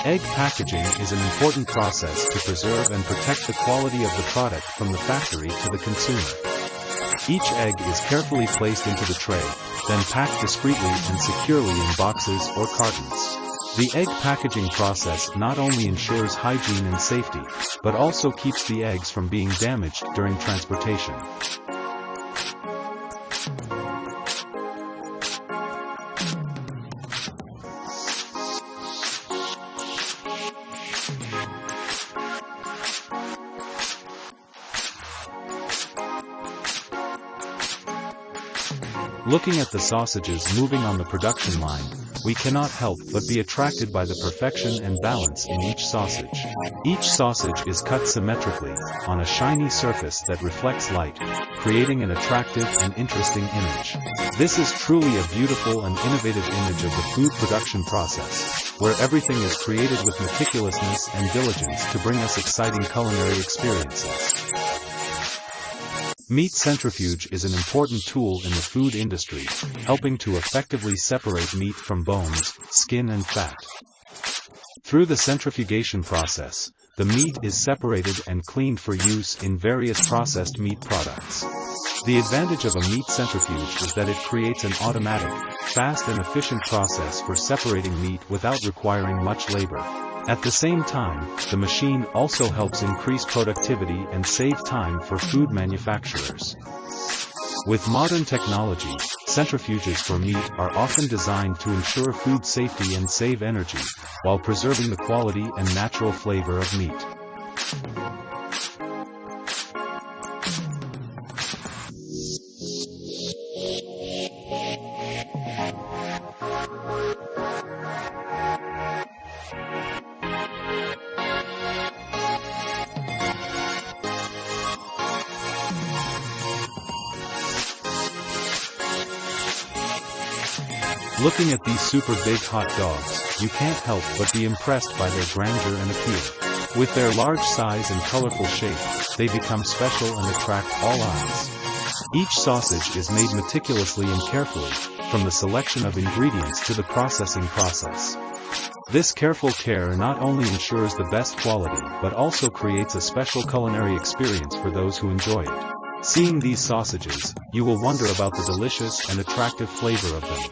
Egg packaging is an important process to preserve and protect the quality of the product from the factory to the consumer. Each egg is carefully placed into the tray, then packed discreetly and securely in boxes or cartons. The egg packaging process not only ensures hygiene and safety, but also keeps the eggs from being damaged during transportation. Looking at the sausages moving on the production line, we cannot help but be attracted by the perfection and balance in each sausage. Each sausage is cut symmetrically, on a shiny surface that reflects light, creating an attractive and interesting image. This is truly a beautiful and innovative image of the food production process, where everything is created with meticulousness and diligence to bring us exciting culinary experiences. Meat centrifuge is an important tool in the food industry, helping to effectively separate meat from bones, skin and fat. Through the centrifugation process, the meat is separated and cleaned for use in various processed meat products. The advantage of a meat centrifuge is that it creates an automatic, fast and efficient process for separating meat without requiring much labor. At the same time, the machine also helps increase productivity and save time for food manufacturers. With modern technology, centrifuges for meat are often designed to ensure food safety and save energy, while preserving the quality and natural flavor of meat. Looking at these super big hot dogs, you can't help but be impressed by their grandeur and appeal. With their large size and colorful shape, they become special and attract all eyes. Each sausage is made meticulously and carefully, from the selection of ingredients to the processing process. This careful care not only ensures the best quality but also creates a special culinary experience for those who enjoy it. Seeing these sausages, you will wonder about the delicious and attractive flavor of them.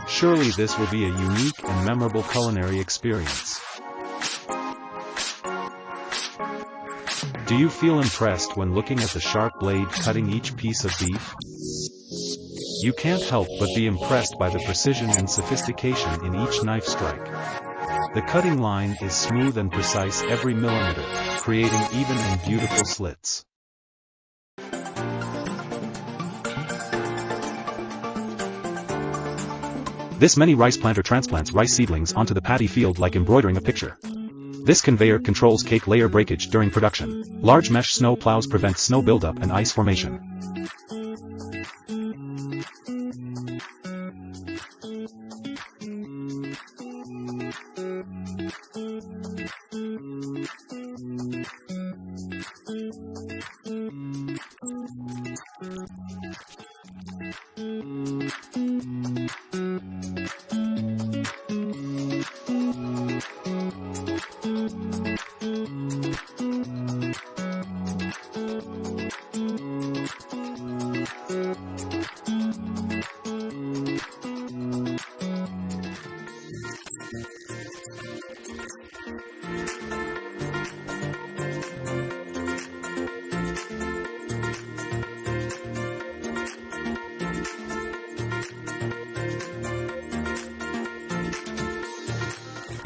Surely this will be a unique and memorable culinary experience. Do you feel impressed when looking at the sharp blade cutting each piece of beef? You can't help but be impressed by the precision and sophistication in each knife strike. The cutting line is smooth and precise every millimeter, creating even and beautiful slits. This many rice planter transplants rice seedlings onto the paddy field like embroidering a picture. This conveyor controls cake layer breakage during production. Large mesh snow plows prevent snow buildup and ice formation.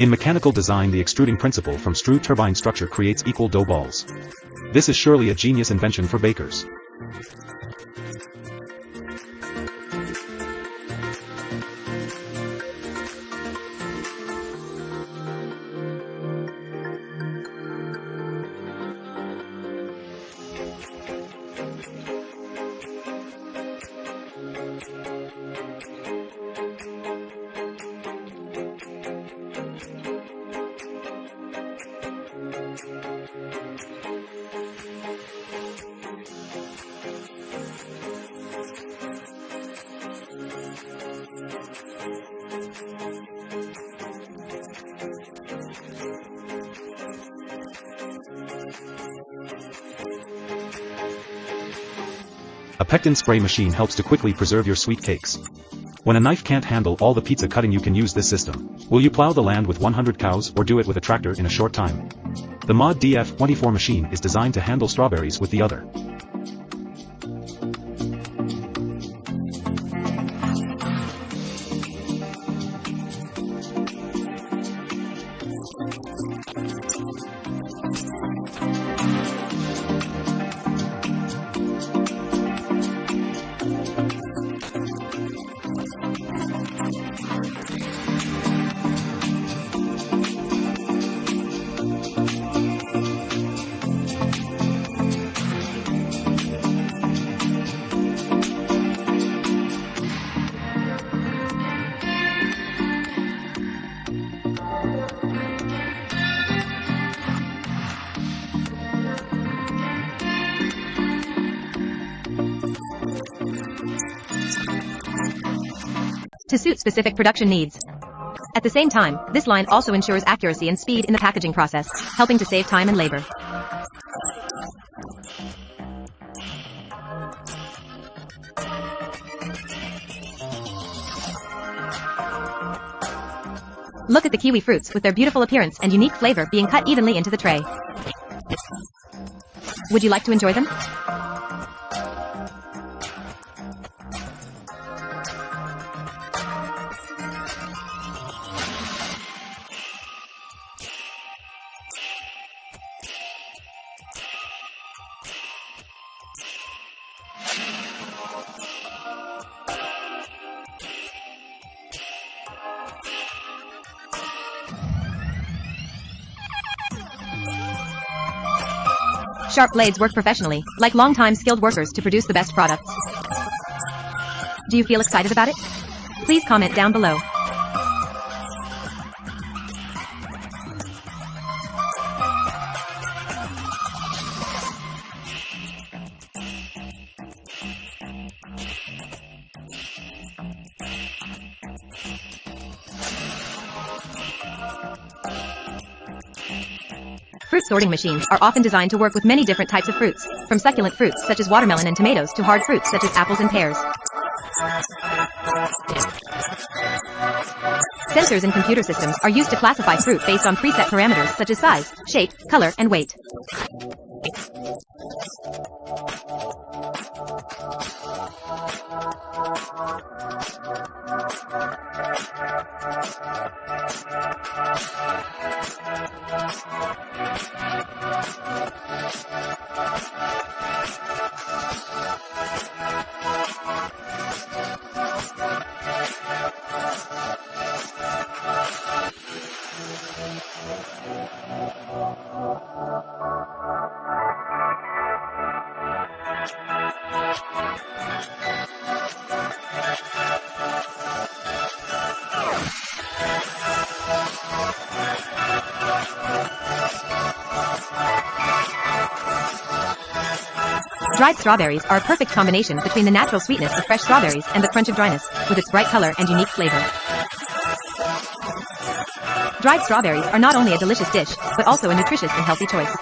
In mechanical design, the extruding principle from screw turbine structure creates equal dough balls. This is surely a genius invention for bakers. A pectin spray machine helps to quickly preserve your sweet cakes. When a knife can't handle all the pizza cutting, you can use this system. Will you plow the land with 100 cows or do it with a tractor in a short time? The Mod DF24 machine is designed to handle strawberries with the other. To suit specific production needs. At the same time, this line also ensures accuracy and speed in the packaging process, helping to save time and labor. Look at the kiwi fruits with their beautiful appearance and unique flavor being cut evenly into the tray. Would you like to enjoy them? Sharp blades work professionally, like long-time skilled workers to produce the best products. Do you feel excited about it? Please comment down below. Fruit sorting machines are often designed to work with many different types of fruits, from succulent fruits such as watermelon and tomatoes to hard fruits such as apples and pears. Sensors and computer systems are used to classify fruit based on preset parameters such as size, shape, color, and weight. Dried strawberries are a perfect combination between the natural sweetness of fresh strawberries and the crunch of dryness, with its bright color and unique flavor. Dried strawberries are not only a delicious dish, but also a nutritious and healthy choice.